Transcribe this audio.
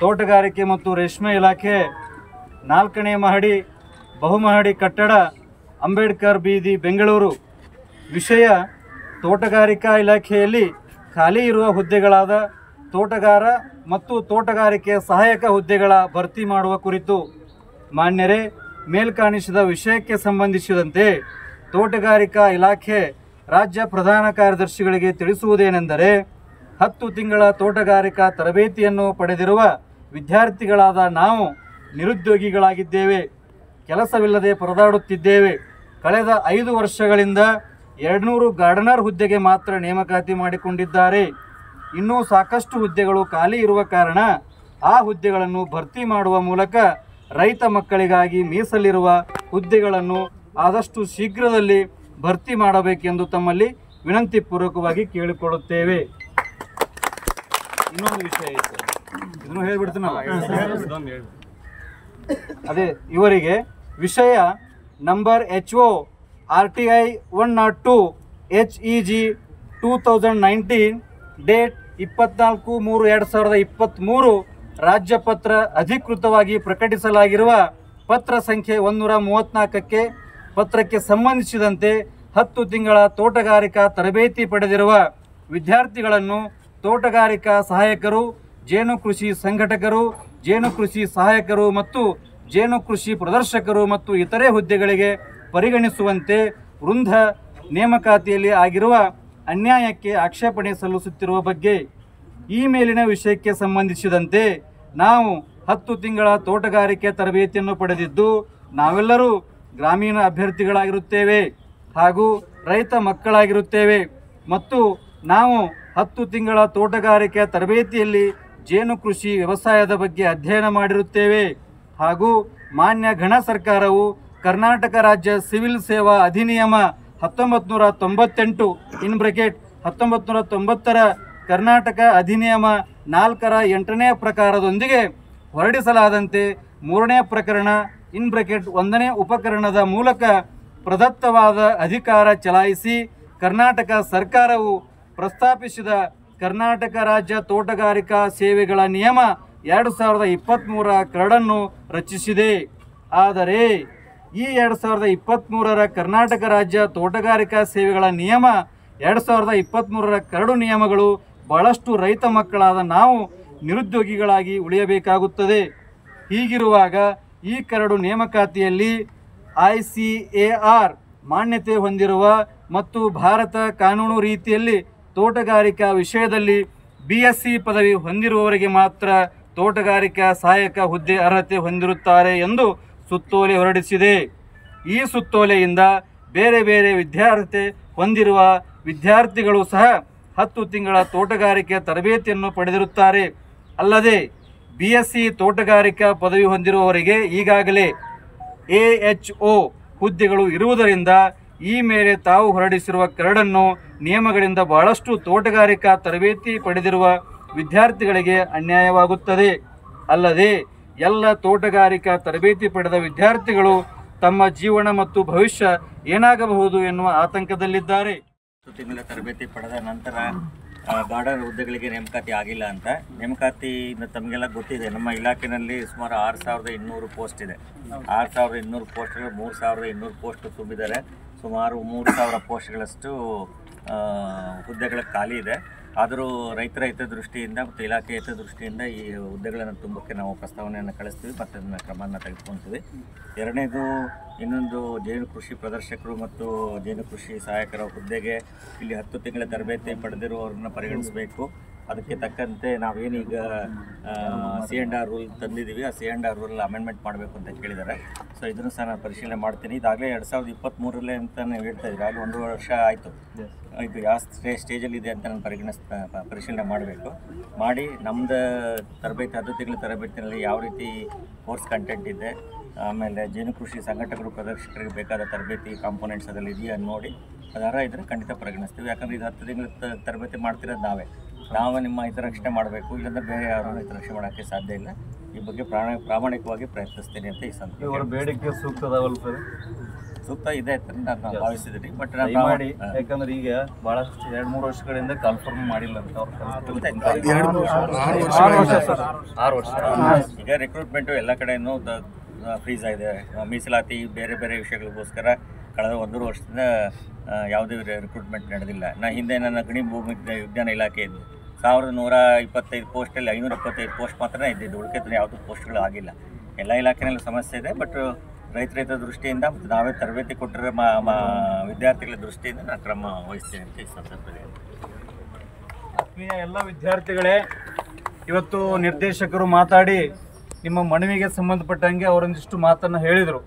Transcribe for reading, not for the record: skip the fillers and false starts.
ತೋಟಗಾರಿಕೆ ಮತ್ತು ರೇಷ್ಮೆ ಇಲಾಖೆ 4ನೇ ಮಹಡಿ ಬಹುಮಹಡಿ ಕಟ್ಟಡ ಅಂಬೇಡ್ಕರ್ ಬೀದಿ ಬೆಂಗಳೂರು. ವಿಷಯ ತೋಟಗಾರಿಕಾ ಇಲಾಖೆಯಲ್ಲಿ ಖಾಲಿ ಇರುವ ಹುದ್ದೆಗಳಾದ ತೋಟಗಾರ ಮತ್ತು ತೋಟಗಾರಿಕೆ ಸಹಾಯಕ ಹುದ್ದೆಗಳ ಭರ್ತಿ ಮಾಡುವ ಕುರಿತು. ಮಾನ್ಯರೇ, ಮೇಲ್ಕಾಣಿಸಿದ ವಿಷಯಕ್ಕೆ ಸಂಬಂಧಿಸಿದಂತೆ ತೋಟಗಾರಿಕಾ ಇಲಾಖೆ ರಾಜ್ಯ ಪ್ರಧಾನ ಕಾರ್ಯದರ್ಶಿಗಳಿಗೆ ತಿಳಿಸುವುದೇನೆಂದರೆ, 10 ತಿಂಗಳ ತೋಟಗಾರಿಕಾ ತರಬೇತಿಯನ್ನು ಪಡೆದಿರುವ ವಿದ್ಯಾರ್ಥಿಗಳಾದ ನಾವು ನಿರುದ್ಯೋಗಿಗಳಾಗಿದ್ದೇವೆ. ಕೆಲಸವಿಲ್ಲದೆ ಪರದಾಡುತ್ತಿದ್ದೇವೆ. ಕಳೆದ 5 ವರ್ಷಗಳಿಂದ 200 ಗಾರ್ಡನರ್ ಹುದ್ದೆಗೆ ಮಾತ್ರ ನೇಮಕಾತಿ ಮಾಡಿಕೊಂಡಿದ್ದಾರೆ. ಇನ್ನೂ ಸಾಕಷ್ಟು ಹುದ್ದೆಗಳು ಖಾಲಿ ಇರುವ ಕಾರಣ ಆ ಹುದ್ದೆಗಳನ್ನು ಭರ್ತಿ ಮಾಡುವ ಮೂಲಕ ರೈತ ಮಕ್ಕಳಿಗಾಗಿ ಮೀಸಲಿರುವ ಹುದ್ದೆಗಳನ್ನು ಆದಷ್ಟು ಶೀಘ್ರದಲ್ಲಿ ಭರ್ತಿ ಮಾಡಬೇಕೆಂದು ತಮ್ಮಲ್ಲಿ ವಿನಂತಿಪೂರ್ವಕವಾಗಿ ಕೇಳಿಕೊಳ್ಳುತ್ತೇವೆ. ಇನ್ನೊಂದು ವಿಷಯ ಇತ್ತು, ಇದನ್ನು ಹೇಳ್ಬಿಡ್ತೀನಲ್ಲ. ಅದೇ ಇವರಿಗೆ ವಿಷಯ number HO RTI 102 HEG 2019 date 24/3/2023 ರಾಜ್ಯಪತ್ರ ಅಧಿಕೃತವಾಗಿ ಪ್ರಕಟಿಸಲಾಗಿರುವ ಪತ್ರ ಸಂಖ್ಯೆ 134ಕ್ಕೆ ಪತ್ರಕ್ಕೆ ಸಂಬಂಧಿಸಿದಂತೆ 10 ತಿಂಗಳ ತೋಟಗಾರಿಕಾ ತರಬೇತಿ ಪಡೆದಿರುವ ವಿದ್ಯಾರ್ಥಿಗಳನ್ನು ತೋಟಗಾರಿಕಾ ಸಹಾಯಕರು, ಜೇನು ಕೃಷಿ ಸಂಘಟಕರು, ಜೇನು ಕೃಷಿ ಸಹಾಯಕರು ಮತ್ತು ಜೇನು ಕೃಷಿ ಪ್ರದರ್ಶಕರು ಮತ್ತು ಇತರೆ ಹುದ್ದೆಗಳಿಗೆ ಪರಿಗಣಿಸುವಂತೆ ವೃಂದ ನೇಮಕಾತಿಯಲ್ಲಿ ಆಗಿರುವ ಅನ್ಯಾಯಕ್ಕೆ ಆಕ್ಷೇಪಣೆ ಸಲ್ಲಿಸುತ್ತಿರುವ ಬಗ್ಗೆ ಈ ಮೇಲಿನ ವಿಷಯಕ್ಕೆ ಸಂಬಂಧಿಸಿದಂತೆ ನಾವು 10 ತಿಂಗಳ ತೋಟಗಾರಿಕೆ ತರಬೇತಿಯನ್ನು ಪಡೆದಿದ್ದು ನಾವೆಲ್ಲರೂ ಗ್ರಾಮೀಣ ಅಭ್ಯರ್ಥಿಗಳಾಗಿರುತ್ತೇವೆ ಹಾಗೂ ರೈತ ಮಕ್ಕಳಾಗಿರುತ್ತೇವೆ ಮತ್ತು ನಾವು 10 ತಿಂಗಳ ತೋಟಗಾರಿಕೆ ತರಬೇತಿಯಲ್ಲಿ ಜೇನು ಕೃಷಿ ವ್ಯವಸಾಯದ ಬಗ್ಗೆ ಅಧ್ಯಯನ ಮಾಡಿರುತ್ತೇವೆ ಹಾಗೂ ಮಾನ್ಯ ಘನ ಸರ್ಕಾರವು ಕರ್ನಾಟಕ ರಾಜ್ಯ ಸಿವಿಲ್ ಸೇವಾ ಅಧಿನಿಯಮ 1998 ಇನ್ ಬ್ರೆಕೆಟ್ 1990ರ ಕರ್ನಾಟಕ ಅಧಿನಿಯಮ 4ರ 8ನೇ ಪ್ರಕಾರದೊಂದಿಗೆ ಹೊರಡಿಸಲಾದಂತೆ 3ನೇ ಪ್ರಕರಣ ಇನ್ ಬ್ರೆಕೆಟ್ 1ನೇ ಉಪಕರಣದ ಮೂಲಕ ಪ್ರದತ್ತವಾದ ಅಧಿಕಾರ ಚಲಾಯಿಸಿ ಕರ್ನಾಟಕ ಸರ್ಕಾರವು ಪ್ರಸ್ತಾಪಿಸಿದ ಕರ್ನಾಟಕ ರಾಜ್ಯ ತೋಟಗಾರಿಕಾ ಸೇವೆಗಳ ನಿಯಮ 2023ರ ಕರಡನ್ನು ರಚಿಸಿದೆ. ಆದರೆ ಈ 2023ರ ಕರ್ನಾಟಕ ರಾಜ್ಯ ತೋಟಗಾರಿಕಾ ಸೇವೆಗಳ ನಿಯಮ 2023ರ ಕರಡು ನಿಯಮಗಳು ಬಹಳಷ್ಟು ರೈತ ಮಕ್ಕಳಾದ ನಾವು ನಿರುದ್ಯೋಗಿಗಳಾಗಿ ಉಳಿಯಬೇಕಾಗುತ್ತದೆ. ಹೀಗಿರುವಾಗ ಈ ಕರಡು ನೇಮಕಾತಿಯಲ್ಲಿ ICAR ಮಾನ್ಯತೆ ಹೊಂದಿರುವ ಮತ್ತು ಭಾರತ ಕಾನೂನು ರೀತಿಯಲ್ಲಿ ತೋಟಗಾರಿಕಾ ವಿಷಯದಲ್ಲಿ BSc ಪದವಿ ಹೊಂದಿರುವವರಿಗೆ ಮಾತ್ರ ತೋಟಗಾರಿಕಾ ಸಹಾಯಕ ಹುದ್ದೆ ಅರ್ಹತೆ ಹೊಂದಿರುತ್ತಾರೆ ಎಂದು ಸುತ್ತೋಲೆ ಹೊರಡಿಸಿದೆ. ಈ ಸುತ್ತೋಲೆಯಿಂದ ಬೇರೆ ಬೇರೆ ವಿದ್ಯಾರ್ಹತೆ ಹೊಂದಿರುವ ವಿದ್ಯಾರ್ಥಿಗಳು ಸಹ 10 ತಿಂಗಳ ತೋಟಗಾರಿಕೆ ತರಬೇತಿಯನ್ನು ಪಡೆದಿರುತ್ತಾರೆ. ಅಲ್ಲದೆ BSc ತೋಟಗಾರಿಕಾ ಪದವಿ ಹೊಂದಿರುವವರಿಗೆ ಈಗಾಗಲೇ AHO ಹುದ್ದೆಗಳು ಇರುವುದರಿಂದ ಈ ಮೇಲೆ ತಾವು ಹೊರಡಿಸಿರುವ ಕರಡನ್ನು ನಿಯಮಗಳಿಂದ ಬಹಳಷ್ಟು ತೋಟಗಾರಿಕಾ ತರಬೇತಿ ಪಡೆದಿರುವ ವಿದ್ಯಾರ್ಥಿಗಳಿಗೆ ಅನ್ಯಾಯವಾಗುತ್ತದೆ. ಅಲ್ಲದೆ ಎಲ್ಲ ತೋಟಗಾರಿಕಾ ತರಬೇತಿ ಪಡೆದ ವಿದ್ಯಾರ್ಥಿಗಳು ತಮ್ಮ ಜೀವನ ಮತ್ತು ಭವಿಷ್ಯ ಏನಾಗಬಹುದು ಎನ್ನುವ ಆತಂಕದಲ್ಲಿದ್ದಾರೆ. 10 ತಿಂಗಳ ತರಬೇತಿ ಪಡೆದ ನಂತರ ಗಾರ್ಡನ್ ಹುದ್ದೆಗಳಿಗೆ ನೇಮಕಾತಿ ಆಗಿಲ್ಲ ಅಂತ. ನೇಮಕಾತಿ ತಮಗೆಲ್ಲ ಗೊತ್ತಿದೆ, ನಮ್ಮ ಇಲಾಖೆಯಲ್ಲಿ ಸುಮಾರು 6200 ಪೋಸ್ಟ್ ಇದೆ. 6200 ಪೋಸ್ಟ್ಗಳು 3200 ಪೋಸ್ಟ್ ತುಂಬಿದ್ದಾರೆ. ಸುಮಾರು 3000 ಪೋಸ್ಟ್ಗಳಷ್ಟು ಹುದ್ದೆಗಳ ಖಾಲಿ ಇದೆ. ಆದರೂ ರೈತರ ಹಿತದೃಷ್ಟಿಯಿಂದ ಮತ್ತು ಇಲಾಖೆ ಹಿತದೃಷ್ಟಿಯಿಂದ ಈ ಹುದ್ದೆಗಳನ್ನು ತುಂಬಕ್ಕೆ ನಾವು ಪ್ರಸ್ತಾವನೆಯನ್ನು ಕಳಿಸ್ತೀವಿ ಮತ್ತು ಅದನ್ನು ಕ್ರಮವನ್ನು ತೆಗೆದುಕೊಳ್ತೀವಿ. ಎರಡನೇದು, ಇನ್ನೊಂದು ಜೇನು ಕೃಷಿ ಪ್ರದರ್ಶಕರು ಮತ್ತು ಜೇನು ಕೃಷಿ ಸಹಾಯಕರ ಹುದ್ದೆಗೆ ಇಲ್ಲಿ 10 ತಿಂಗಳ ತರಬೇತಿ ಪಡೆದಿರುವವ್ರನ್ನ ಪರಿಗಣಿಸಬೇಕು. ಅದಕ್ಕೆ ತಕ್ಕಂತೆ ನಾವೇನೀಗ C&R ರೂಲ್ ತಂದಿದ್ದೀವಿ, ಆ C&R ರೂಲ್ ಅಮೆಂಡ್ಮೆಂಟ್ ಮಾಡಬೇಕು ಅಂತ ಕೇಳಿದ್ದಾರೆ. ಸೊ ಇದನ್ನು ಸಹ ನಾನು ಪರಿಶೀಲನೆ ಮಾಡ್ತೀನಿ. ಇದಾಗಲೇ 2023ರಲ್ಲೇ ಅಂತ ನೀವು ಹೇಳ್ತಾ ಇದ್ದೀರಿ, ಆಗಲೇ 1 ವರ್ಷ ಆಯಿತು. ಇದು ಯಾವ ಸ್ಟೇಜಲ್ಲಿ ಇದೆ ಅಂತ ನಾನು ಪರಿಶೀಲನೆ ಮಾಡಬೇಕು. ಮಾಡಿ ನಮ್ಮದು ತರಬೇತಿ 10 ತಿಂಗಳ ತರಬೇತಿಯಲ್ಲಿ ಯಾವ ರೀತಿ ಕೋರ್ಸ್ ಕಂಟೆಂಟ್ ಇದೆ, ಆಮೇಲೆ ಜೇನು ಕೃಷಿ ಸಂಘಟಕರು ಪ್ರದರ್ಶಕರಿಗೆ ಬೇಕಾದ ತರಬೇತಿ ಕಾಂಪೋನೆಂಟ್ಸ್ ಅದರಲ್ಲಿ ಇದೆಯಾ ನೋಡಿ, ಅದರ ಇದ್ದರೆ ಖಂಡಿತ ಪರಿಗಣಿಸ್ತೀವಿ. ಯಾಕಂದರೆ ಇದು 10 ತಿಂಗಳ ತರಬೇತಿ ಮಾಡ್ತಿರೋದು ನಾವೇ ನಿಮ್ಮ ಹಿತರಕ್ಷಣೆ ಮಾಡಬೇಕು, ಇಲ್ಲಾಂದರೆ ಬೇರೆ ಯಾರನ್ನು ಹಿತರಕ್ಷಣೆ ಮಾಡೋಕ್ಕೆ ಸಾಧ್ಯ ಇಲ್ಲ. ಈ ಬಗ್ಗೆ ಪ್ರಾಮಾಣಿಕವಾಗಿ ಪ್ರಯತ್ನಿಸ್ತೀನಿ ಅಂತ ಈ ಸಂದರ್ಭ ಬೇಡಿಕೆ ಸೂಕ್ತದವಲ್ಲ ಸರ್. ಸೂಕ್ತ ಇದೆ ಅಂತ ನಾನು ಭಾವಿಸಿದ್ದೀನಿ. ಬಟ್ ಮಾಡಿ ಯಾಕಂದ್ರೆ ಈಗ ಬಹಳಷ್ಟು 2-3 ವರ್ಷಗಳಿಂದ ಕನ್ಫರ್ಮ್ ಮಾಡಿಲ್ಲ ಅಂತ ಅವ್ರು 6 ವರ್ಷ ಈಗ ರಿಕ್ರೂಟ್ಮೆಂಟು ಎಲ್ಲ ಕಡೆನೂ ಫ್ರೀಸ್ ಆಗಿದೆ. ಮೀಸಲಾತಿ ಬೇರೆ ಬೇರೆ ವಿಷಯಗಳಿಗೋಸ್ಕರ ಕಳೆದ 1.5 ವರ್ಷದಿಂದ ಯಾವುದೇ ರಿಕ್ರೂಟ್ಮೆಂಟ್ ನಡೆದಿಲ್ಲ. ಹಿಂದೆ ನನ್ನ ಗಣಿ ಭೂಮಿ ವಿಜ್ಞಾನ ಇಲಾಖೆ ಇದ್ದು 1125 ಪೋಸ್ಟಲ್ಲಿ 525 ಪೋಸ್ಟ್ ಮಾತ್ರ ಇದ್ದಿದ್ದು, ಉಳಿಕೆ ಯಾವುದೂ ಪೋಸ್ಟ್ಗಳು ಆಗಿಲ್ಲ. ಎಲ್ಲ ಇಲಾಖೆನಲ್ಲಿ ಸಮಸ್ಯೆ ಇದೆ. ಬಟ್ ರೈತರ ದೃಷ್ಟಿಯಿಂದ ಮತ್ತು ನಾವೇ ತರಬೇತಿ ಕೊಟ್ಟಿರೋ ವಿದ್ಯಾರ್ಥಿಗಳ ದೃಷ್ಟಿಯಿಂದ ನಾನು ಕ್ರಮ ವಹಿಸ್ತೇನೆ ಅಂತ ಈ ಸಂದರ್ಭದಲ್ಲಿ. ಆತ್ಮೀಯ ಎಲ್ಲ ವಿದ್ಯಾರ್ಥಿಗಳೇ, ಇವತ್ತು ನಿರ್ದೇಶಕರು ಮಾತಾಡಿ ನಿಮ್ಮ ಮನವಿಗೆ ಸಂಬಂಧಪಟ್ಟಂಗೆ ಅವರೊಂದಿಷ್ಟು ಮಾತನ್ನು ಹೇಳಿದರು.